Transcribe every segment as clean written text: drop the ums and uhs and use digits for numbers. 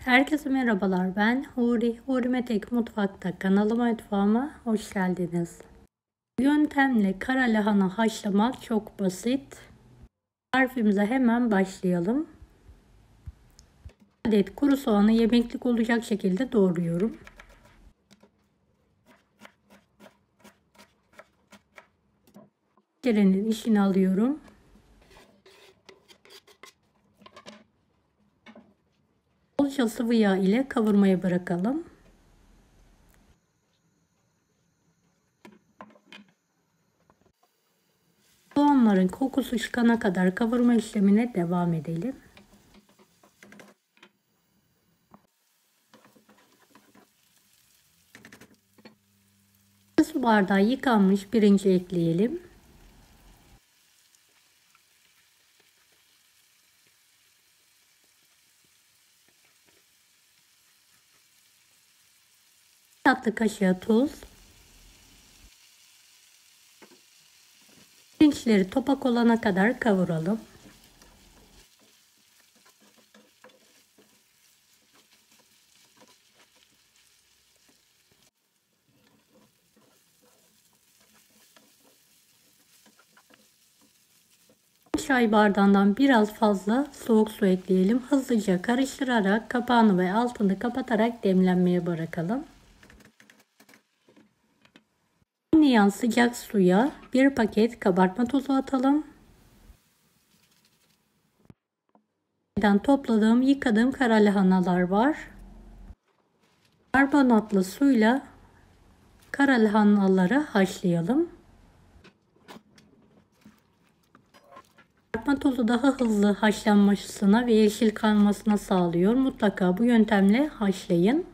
Herkese merhabalar. Ben Huri. Huri Metek Mutfak'ta mutfağıma hoş geldiniz. Bu yöntemle kara lahana haşlamak çok basit. Tarifimize hemen başlayalım. Bir adet kuru soğanı yemeklik olacak şekilde doğruyorum. Tencerenin içine alıyorum. Bolca sıvı yağ ile kavurmaya bırakalım. Soğanların kokusu çıkana kadar kavurma işlemine devam edelim. Su bardağı yıkanmış pirinci ekleyelim. Tatlı kaşığı tuz. Pirinçleri topak olana kadar kavuralım. Çay bardağından biraz fazla soğuk su ekleyelim. Hızlıca karıştırarak kapağını ve altını kapatarak demlenmeye bırakalım. Kaynayan sıcak suya bir paket kabartma tozu atalım. Topladığım, yıkadığım kara lahanalar var. Karbonatlı suyla kara lahanaları haşlayalım. Kabartma tozu daha hızlı haşlanmasına ve yeşil kalmasına sağlıyor. Mutlaka bu yöntemle haşlayın.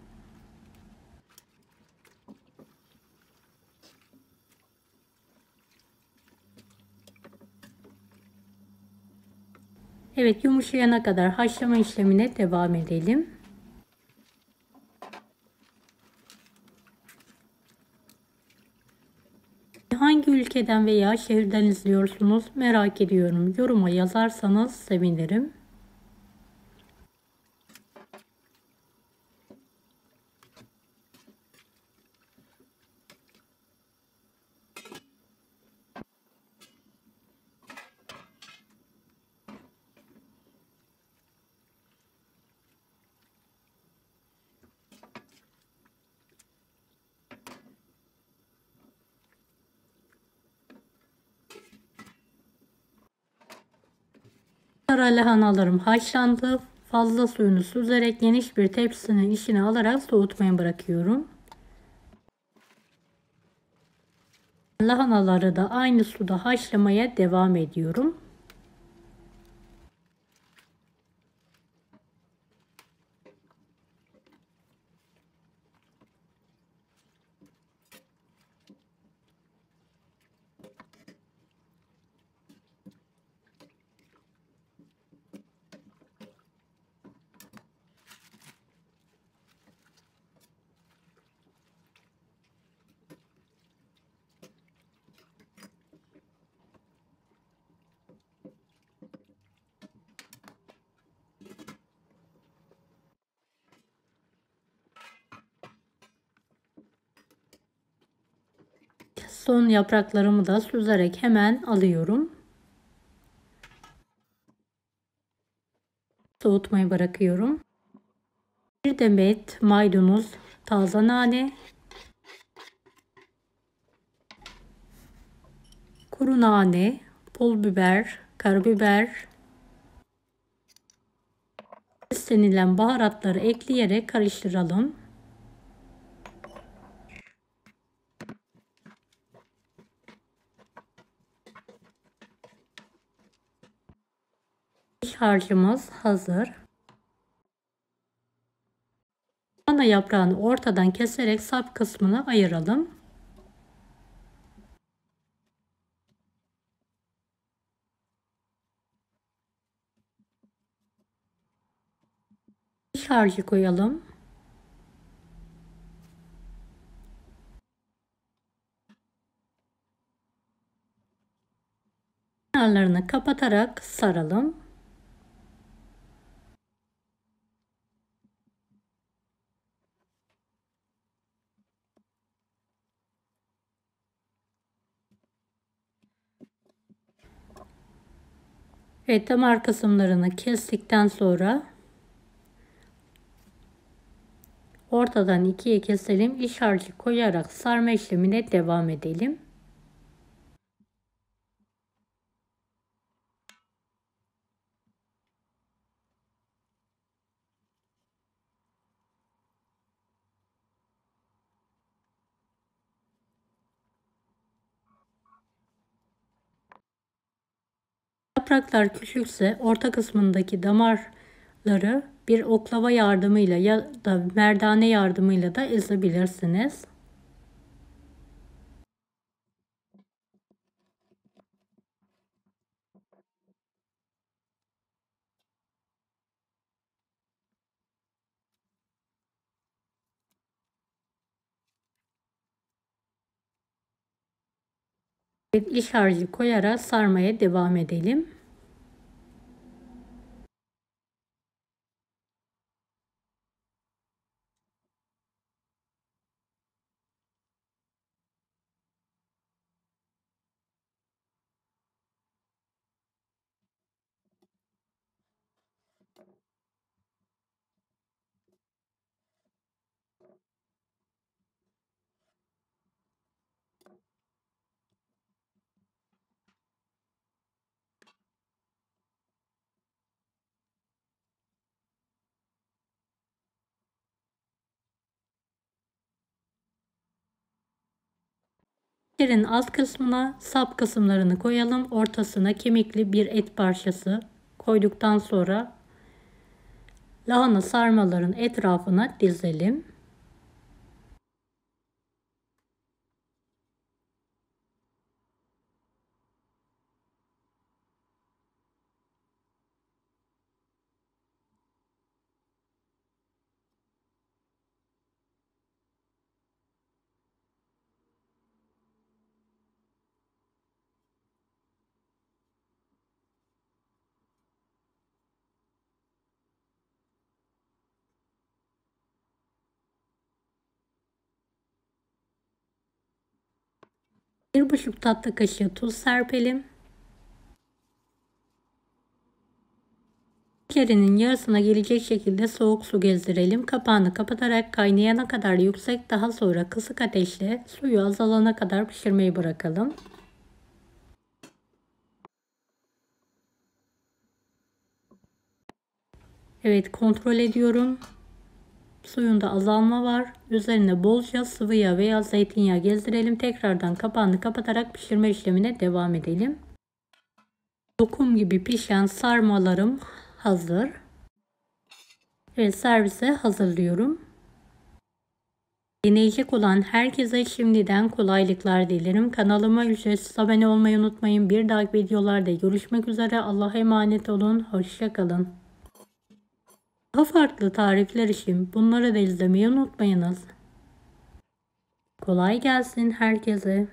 Evet, yumuşayana kadar haşlama işlemine devam edelim. Hangi ülkeden veya şehirden izliyorsunuz merak ediyorum. Yoruma yazarsanız sevinirim. Kara lahanalarım haşlandı. Fazla suyunu süzerek geniş bir tepsinin içine alarak soğutmaya bırakıyorum. Lahanaları da aynı suda haşlamaya devam ediyorum. Son yapraklarımı da süzerek hemen alıyorum. Soğutmayı bırakıyorum. Bir demet maydanoz, taze nane, kuru nane, pul biber, karabiber, istenilen baharatları ekleyerek karıştıralım. İç harcımız hazır. Ana yaprağını ortadan keserek sap kısmını ayıralım. İç harcı koyalım. Kenarlarını kapatarak saralım. Evet, damar kısımlarını kestikten sonra ortadan ikiye keselim. İç harcı koyarak sarma işlemine devam edelim. Yapraklar küçükse orta kısmındaki damarları bir oklava yardımıyla ya da merdane yardımıyla da ezebilirsiniz. Evet, iç harcı koyarak sarmaya devam edelim. Yerin alt kısmına sap kısımlarını koyalım. Ortasına kemikli bir et parçası koyduktan sonra lahana sarmaların etrafına dizelim. Bir buçuk tatlı kaşığı tuz serpelim. Tencerenin yarısına gelecek şekilde soğuk su gezdirelim. Kapağını kapatarak kaynayana kadar yüksek, daha sonra kısık ateşle suyu azalana kadar pişirmeyi bırakalım. Evet, kontrol ediyorum. Suyunda azalma var. Üzerine bolca sıvı yağ veya zeytinyağı gezdirelim. Tekrardan kapağını kapatarak pişirme işlemine devam edelim. Lokum gibi pişen sarmalarım hazır. Ve servise hazırlıyorum. Deneyecek olan herkese şimdiden kolaylıklar dilerim. Kanalıma ücretsiz abone olmayı unutmayın. Bir dahaki videolarda görüşmek üzere. Allah'a emanet olun. Hoşça kalın. Daha farklı tarifler için bunları da izlemeyi unutmayınız. Kolay gelsin herkese.